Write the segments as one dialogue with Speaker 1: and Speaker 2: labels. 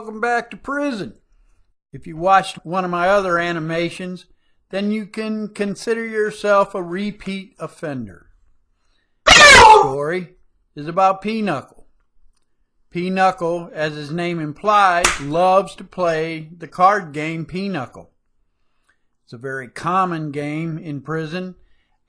Speaker 1: welcome back to prison. If you watched one of my other animations, then you can consider yourself a repeat offender. This story is about Pinocle. Pinocle, as his name implies, loves to play the card game Pinocle. It's a very common game in prison,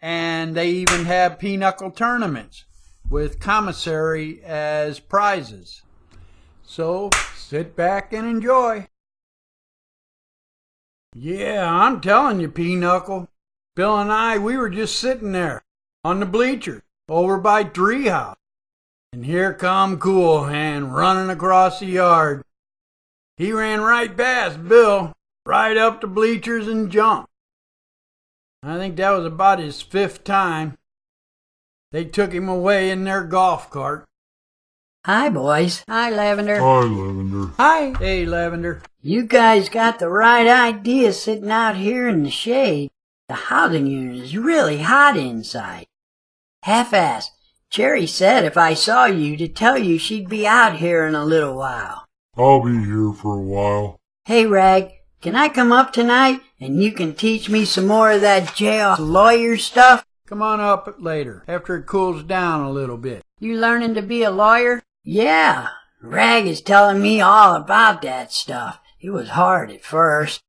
Speaker 1: and they even have Pinocle tournaments with commissary as prizes. So sit back and enjoy. Yeah, I'm telling you, Pinocle. Bill and I, we were just sitting there on the bleachers over by Treehouse. And here come Cool Hand running across the yard. He ran right past Bill, right up the bleachers and jumped. I think that was about his 5th time. They took him away in their golf cart.
Speaker 2: Hi, boys. Hi, Lavender.
Speaker 3: Hi, Lavender.
Speaker 1: Hi. Hey, Lavender.
Speaker 2: You guys got the right idea sitting out here in the shade. The housing unit is really hot inside. Half-assed. Cherry said if I saw you to tell you she'd be out here in a little while.
Speaker 3: I'll be here for a while.
Speaker 2: Hey, Rag, can I come up tonight and you can teach me some more of that jail lawyer stuff?
Speaker 1: Come on up later, after it cools down a little bit.
Speaker 2: You learning to be a lawyer? Yeah, Rag is telling me all about that stuff. It was hard at first,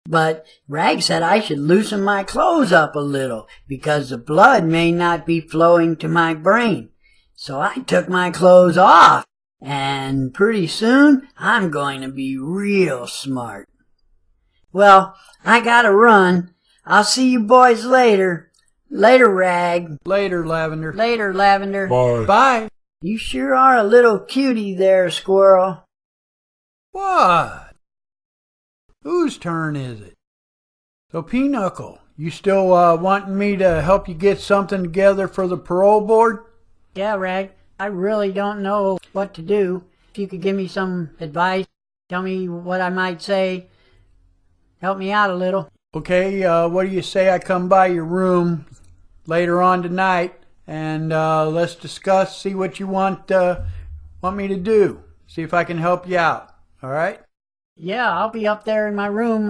Speaker 2: but Rag said I should loosen my clothes up a little because the blood may not be flowing to my brain. So I took my clothes off, and pretty soon I'm going to be real smart. Well, I gotta run. I'll see you boys later. Later, Rag.
Speaker 1: Later, Lavender.
Speaker 2: Later, Lavender.
Speaker 3: Bye.
Speaker 1: Bye.
Speaker 2: You sure are a little cutie there, Squirrel.
Speaker 1: What? Whose turn is it? So, Pinocle, you still wanting me to help you get something together for the parole board?
Speaker 2: Yeah, Rag. I really don't know what to do. If you could give me some advice, tell me what I might say, help me out a little.
Speaker 1: Okay, what do you say I come by your room later on tonight and let's discuss, see what you want me to do. See if I can help you out, all right?
Speaker 2: Yeah, I'll be up there in my room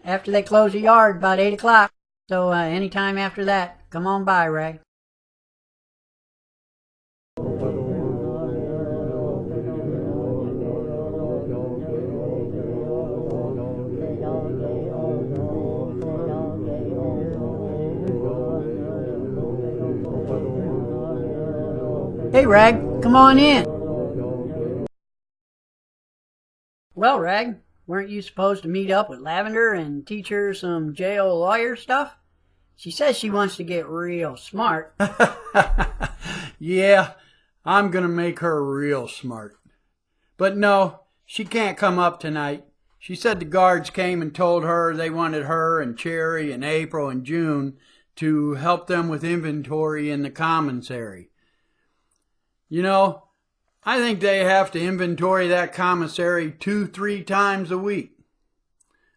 Speaker 2: after they close the yard about 8 o'clock. So anytime after that, come on by, Rag. Hey, Rag, come on in. Well, Rag, weren't you supposed to meet up with Lavender and teach her some jail lawyer stuff? She says she wants to get real smart.
Speaker 1: Yeah, I'm gonna make her real smart. But no, she can't come up tonight. She said the guards came and told her they wanted her and Cherry and April and June to help them with inventory in the commissary. You know, I think they have to inventory that commissary 2-3 times a week.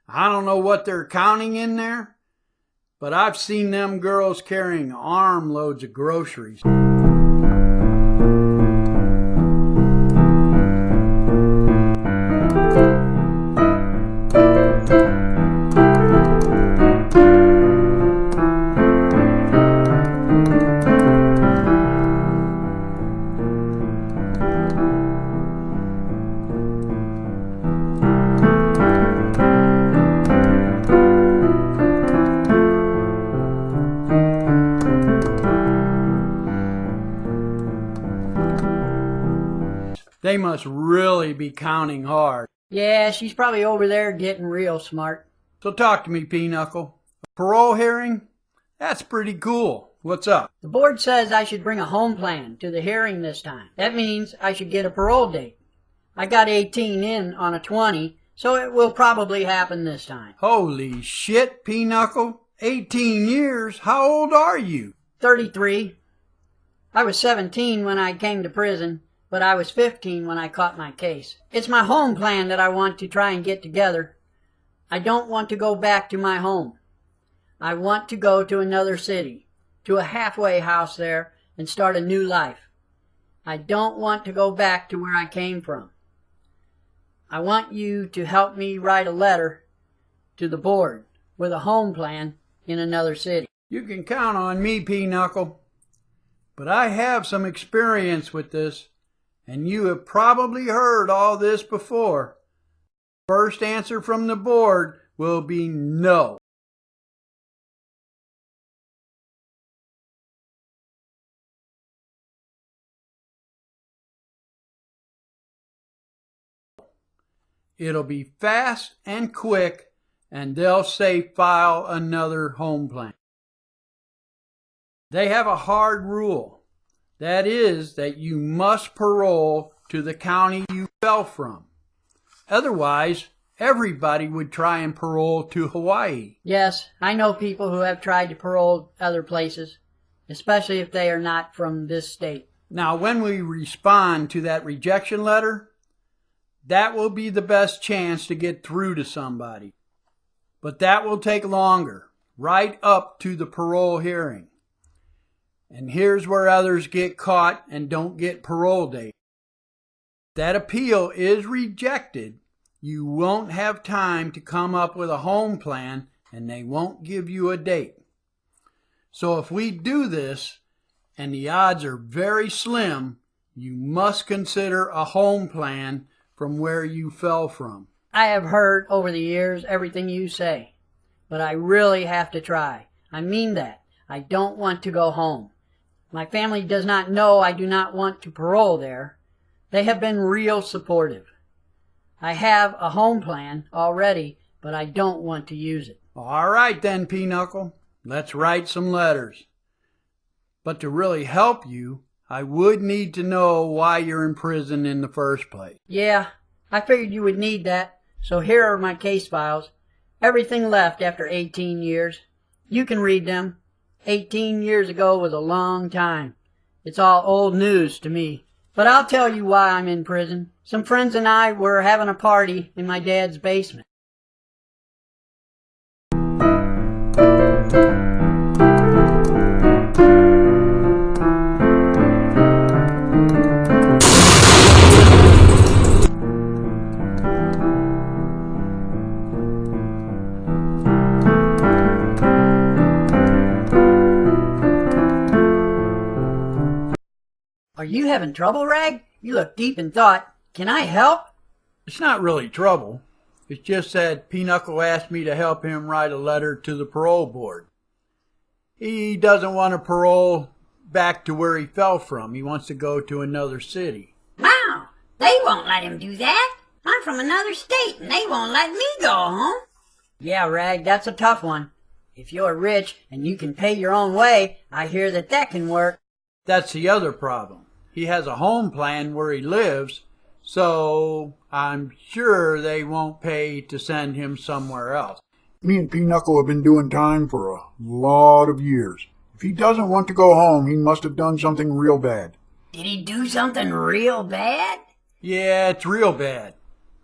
Speaker 1: I don't know what they're counting in there, but I've seen them girls carrying armloads of groceries. They must really be counting hard.
Speaker 2: Yeah, she's probably over there getting real smart.
Speaker 1: So talk to me, Pinocle. A parole hearing? That's pretty cool. What's up?
Speaker 2: The board says I should bring a home plan to the hearing this time. That means I should get a parole date. I got 18 in on a 20, so it will probably happen this time.
Speaker 1: Holy shit, Pinocle. 18 years? How old are you?
Speaker 2: 33. I was 17 when I came to prison, but I was 15 when I caught my case. It's my home plan that I want to try and get together. I don't want to go back to my home. I want to go to another city, to a halfway house there, and start a new life. I don't want to go back to where I came from. I want you to help me write a letter to the board with a home plan in another city.
Speaker 1: You can count on me, Pinocle. But I have some experience with this, and you have probably heard all this before. First answer from the board will be no. It'll be fast and quick, and they'll say file another home plan. They have a hard rule. That is that you must parole to the county you fell from. Otherwise, everybody would try and parole to Hawaii.
Speaker 2: Yes, I know people who have tried to parole other places, especially if they are not from this state.
Speaker 1: Now, when we respond to that rejection letter, that will be the best chance to get through to somebody. But that will take longer, right up to the parole hearing. And here's where others get caught and don't get parole date. If that appeal is rejected, you won't have time to come up with a home plan, and they won't give you a date. So if we do this, and the odds are very slim, you must consider a home plan from where you fell from.
Speaker 2: I have heard over the years everything you say, but I really have to try. I mean that. I don't want to go home. My family does not know I do not want to parole there. They have been real supportive. I have a home plan already, but I don't want to use it.
Speaker 1: All right then, Pinocle. Let's write some letters. But to really help you, I would need to know why you're in prison in the first place.
Speaker 2: Yeah, I figured you would need that. So here are my case files. Everything left after 18 years. You can read them. 18 years ago was a long time. It's all old news to me. But I'll tell you why I'm in prison. Some friends and I were having a party in my dad's basement. Are you having trouble, Rag? You look deep in thought. Can I help?
Speaker 1: It's not really trouble. It's just that Pinocle asked me to help him write a letter to the parole board. He doesn't want to parole back to where he fell from. He wants to go to another city.
Speaker 4: Wow, they won't let him do that. I'm from another state and they won't let me go home.
Speaker 2: Yeah, Rag, that's a tough one. If you're rich and you can pay your own way, I hear that can work.
Speaker 1: That's the other problem. He has a home plan where he lives, so I'm sure they won't pay to send him somewhere else.
Speaker 3: Me and Pinocle have been doing time for a lot of years. If he doesn't want to go home, he must have done something real bad.
Speaker 4: Did he do something real bad?
Speaker 1: Yeah, it's real bad.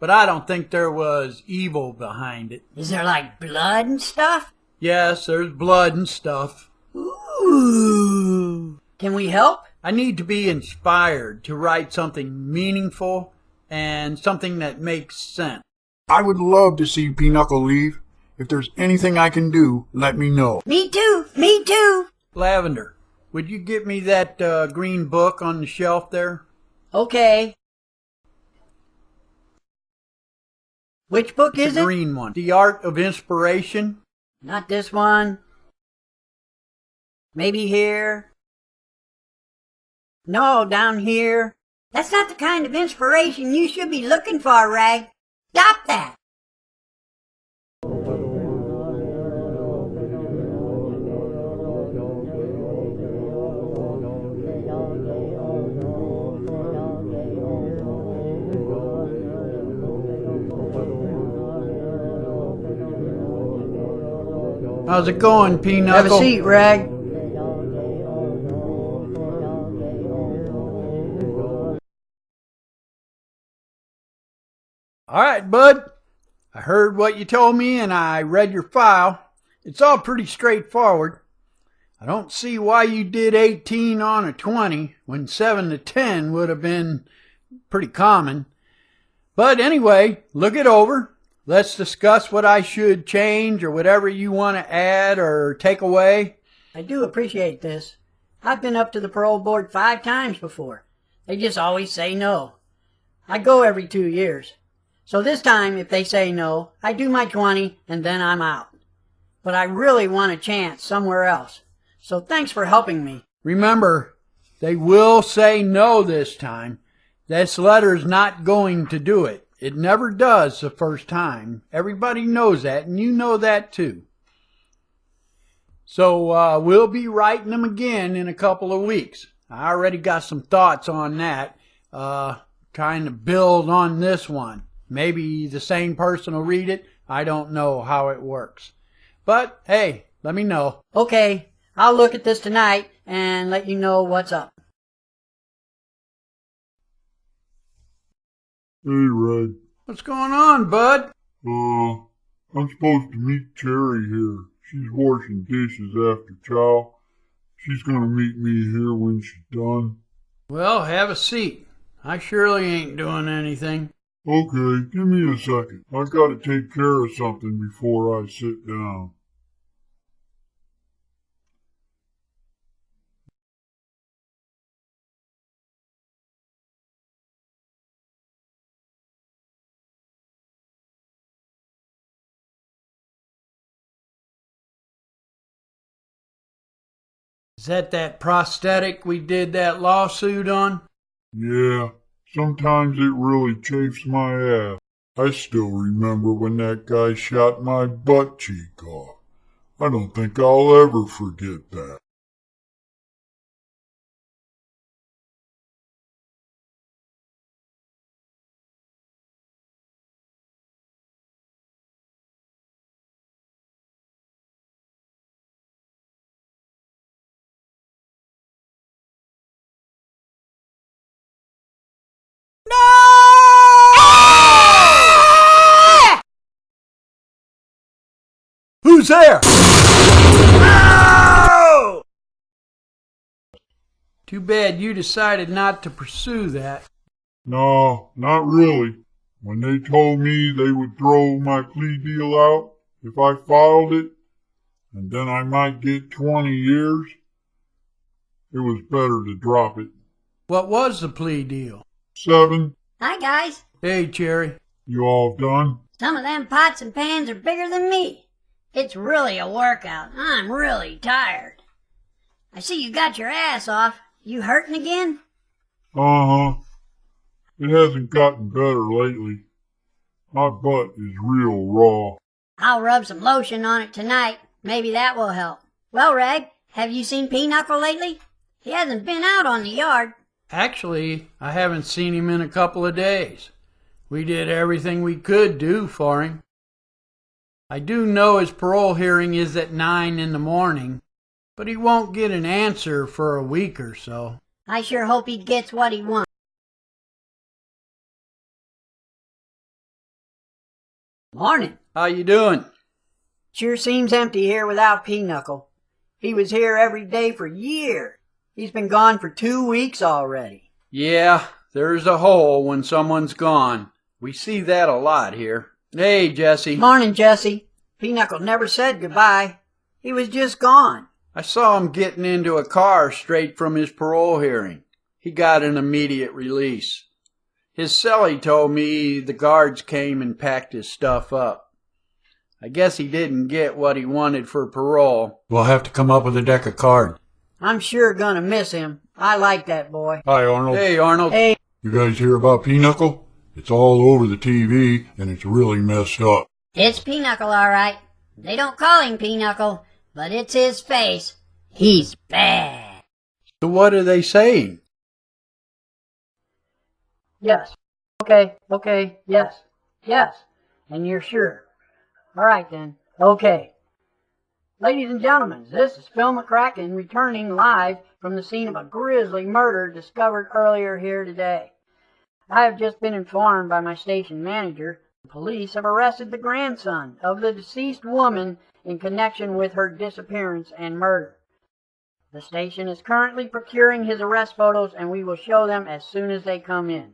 Speaker 1: But I don't think there was evil behind it.
Speaker 4: Is there like blood and stuff?
Speaker 1: Yes, there's blood and stuff.
Speaker 2: Ooh. Can we help?
Speaker 1: I need to be inspired to write something meaningful and something that makes sense.
Speaker 3: I would love to see Pinocle leave. If there's anything I can do, let me know.
Speaker 4: Me too, me too.
Speaker 1: Lavender, would you get me that green book on the shelf there?
Speaker 2: Okay. Which book is
Speaker 1: The
Speaker 2: it?
Speaker 1: green one. The Art of Inspiration.
Speaker 2: Not this one. Maybe here. No, down here.
Speaker 4: That's not the kind of inspiration you should be looking for, Rag. Stop that.
Speaker 1: How's it going, Pinocle?
Speaker 2: Have a seat, Rag.
Speaker 1: All right, bud. I heard what you told me and I read your file. It's all pretty straightforward. I don't see why you did 18 on a 20 when 7 to 10 would have been pretty common. But anyway, look it over. Let's discuss what I should change or whatever you want to add or take away.
Speaker 2: I do appreciate this. I've been up to the parole board 5 times before. They just always say no. I go every 2 years. So this time, if they say no, I do my 20 and then I'm out. But I really want a chance somewhere else. So thanks for helping me.
Speaker 1: Remember, they will say no this time. This letter's not going to do it. It never does the first time. Everybody knows that, and you know that too. So we'll be writing them again in a couple of weeks. I already got some thoughts on that. Trying to build on this one. Maybe the same person will read it. I don't know how it works. But, hey, let me know.
Speaker 2: Okay, I'll look at this tonight and let you know what's up.
Speaker 3: Hey, Red.
Speaker 1: What's going on, bud?
Speaker 3: I'm supposed to meet Cherry here. She's washing dishes after chow. She's gonna meet me here when she's done.
Speaker 1: Well, have a seat. I surely ain't doing anything.
Speaker 3: Okay, give me a second. I gotta take care of something before I sit down.
Speaker 1: Is that prosthetic we did that lawsuit on?
Speaker 3: Yeah, sometimes it really chafes my ass. I still remember when that guy shot my butt cheek off. I don't think I'll ever forget that.
Speaker 1: Who's there? No! Too bad you decided not to pursue that.
Speaker 3: No, not really. When they told me they would throw my plea deal out if I filed it, and then I might get 20 years, it was better to drop it.
Speaker 1: What was the plea deal?
Speaker 3: 7,
Speaker 4: Hi, guys.
Speaker 1: Hey, Cherry.
Speaker 3: you all done?
Speaker 4: Some of them pots and pans are bigger than me. It's really a workout. I'm really tired. I see you got your ass off. You hurting again?
Speaker 3: Uh-huh. It hasn't gotten better lately. My butt is real raw.
Speaker 4: I'll rub some lotion on it tonight. Maybe that will help. Well, Rag, have you seen Pinocle lately? He hasn't been out on the yard.
Speaker 1: Actually, I haven't seen him in a couple of days. We did everything we could do for him. I do know his parole hearing is at 9 in the morning, but he won't get an answer for a week or so.
Speaker 4: I sure hope he gets what he wants.
Speaker 2: Morning.
Speaker 1: How you doing?
Speaker 2: Sure seems empty here without Pinocle. He was here every day for years. He's been gone for 2 weeks already.
Speaker 1: Yeah, there's a hole when someone's gone. We see that a lot here. Hey, Jesse.
Speaker 2: Morning, Jesse. Pinocle never said goodbye. He was just gone.
Speaker 1: I saw him getting into a car straight from his parole hearing. He got an immediate release. His cellie told me the guards came and packed his stuff up. I guess he didn't get what he wanted for parole.
Speaker 3: We'll have to come up with a deck of cards.
Speaker 2: I'm sure gonna miss him. I like that boy.
Speaker 3: Hi, Arnold.
Speaker 1: Hey, Arnold.
Speaker 2: Hey,
Speaker 3: You guys hear about Pinocle? It's all over the TV, and it's really messed up.
Speaker 4: It's Pinocle, all right. They don't call him Pinocle, but it's his face. He's bad.
Speaker 1: So what are they saying?
Speaker 2: yes. Okay, yes. And you're sure? All right, then. Okay. Ladies and gentlemen, this is Phil McCracken returning live from the scene of a grisly murder discovered earlier here today. I have just been informed by my station manager the police have arrested the grandson of the deceased woman in connection with her disappearance and murder. The station is currently procuring his arrest photos, and we will show them as soon as they come in.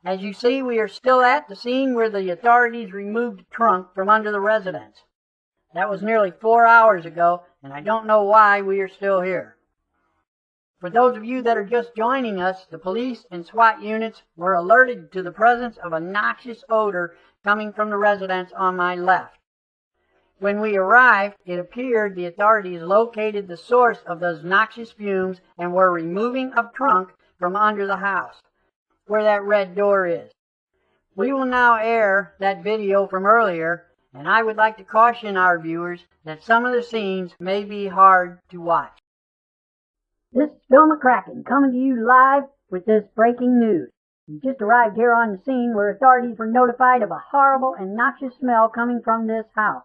Speaker 2: As you see, we are still at the scene where the authorities removed the trunk from under the residence. That was nearly 4 hours ago, and I don't know why we are still here. For those of you that are just joining us, the police and SWAT units were alerted to the presence of a noxious odor coming from the residence on my left. When we arrived, it appeared the authorities located the source of those noxious fumes and were removing a trunk from under the house, where that red door is. We will now air that video from earlier, and I would like to caution our viewers that some of the scenes may be hard to watch. This is Phil McCracken coming to you live with this breaking news. We just arrived here on the scene where authorities were notified of a horrible and noxious smell coming from this house.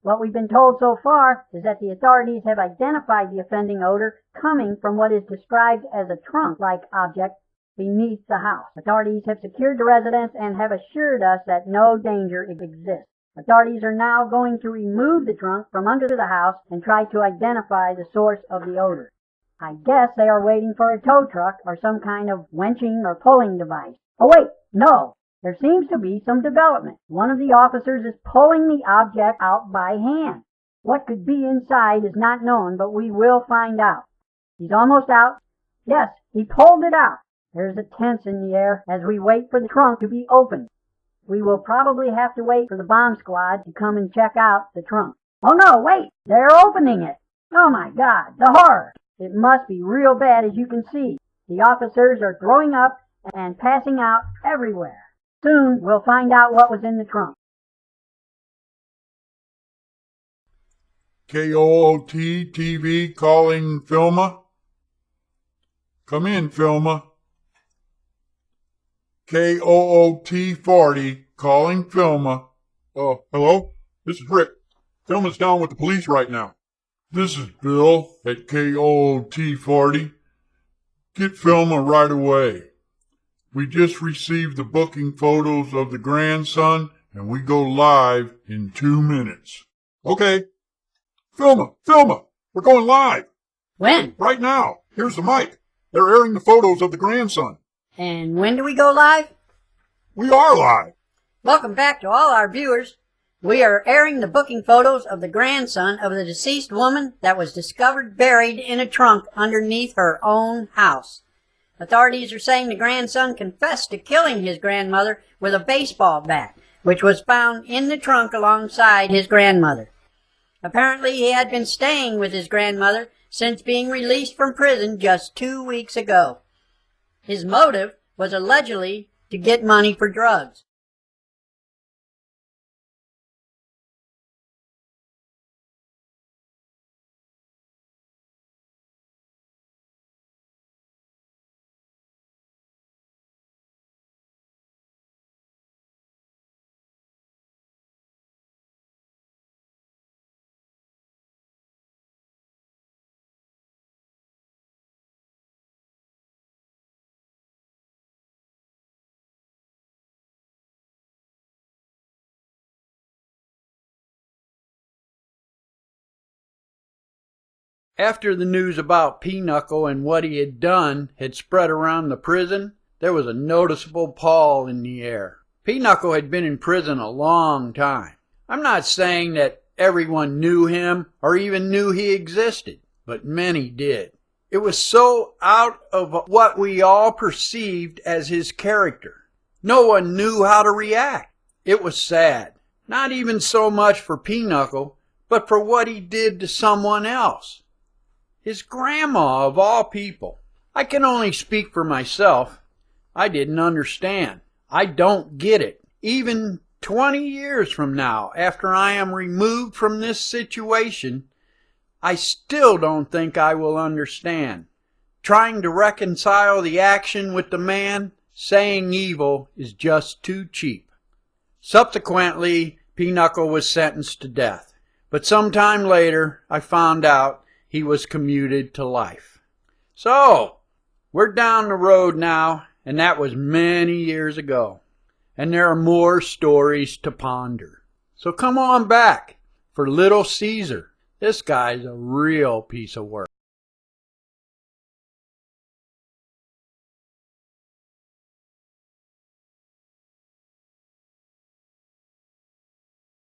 Speaker 2: What we've been told so far is that the authorities have identified the offending odor coming from what is described as a trunk-like object beneath the house. Authorities have secured the residence and have assured us that no danger exists. Authorities are now going to remove the trunk from under the house and try to identify the source of the odor. I guess they are waiting for a tow truck or some kind of wenching or pulling device. Oh wait, no. There seems to be some development. One of the officers is pulling the object out by hand. What could be inside is not known, but we will find out. He's almost out. Yes, he pulled it out. There's a tense in the air as we wait for the trunk to be opened. We will probably have to wait for the bomb squad to come and check out the trunk. Oh no, wait! They're opening it! Oh my God, the horror! It must be real bad, as you can see. The officers are throwing up and passing out everywhere. Soon we'll find out what was in the trunk.
Speaker 3: KOOT TV calling Filma. Come in, Filma. KOOT 40 calling Filma. Hello? This is Rick. Filma's down with the police right now. This is Bill at KOOT 40. Get Filma right away. We just received the booking photos of the grandson, and we go live in 2 minutes. Okay. Filma! We're going live!
Speaker 2: When?
Speaker 3: Right now. Here's the mic. They're airing the photos of the grandson.
Speaker 2: And when do we go live?
Speaker 3: We are live.
Speaker 2: Welcome back to all our viewers. We are airing the booking photos of the grandson of the deceased woman that was discovered buried in a trunk underneath her own house. Authorities are saying the grandson confessed to killing his grandmother with a baseball bat, which was found in the trunk alongside his grandmother. Apparently, he had been staying with his grandmother since being released from prison just 2 weeks ago. His motive was allegedly to get money for drugs.
Speaker 1: After the news about Pinocle and what he had done had spread around the prison, there was a noticeable pall in the air. Pinocle had been in prison a long time. I'm not saying that everyone knew him or even knew he existed, but many did. It was so out of what we all perceived as his character. No one knew how to react. It was sad, not even so much for Pinocle, but for what he did to someone else. His grandma, of all people. I can only speak for myself. I didn't understand. I don't get it. Even 20 years from now, after I am removed from this situation, I still don't think I will understand. Trying to reconcile the action with the man saying evil is just too cheap. Subsequently, Pinocle was sentenced to death. But sometime later, I found out he was commuted to life. So, we're down the road now, and that was many years ago. And there are more stories to ponder. So come on back for Little Caesar. This guy's a real piece of work.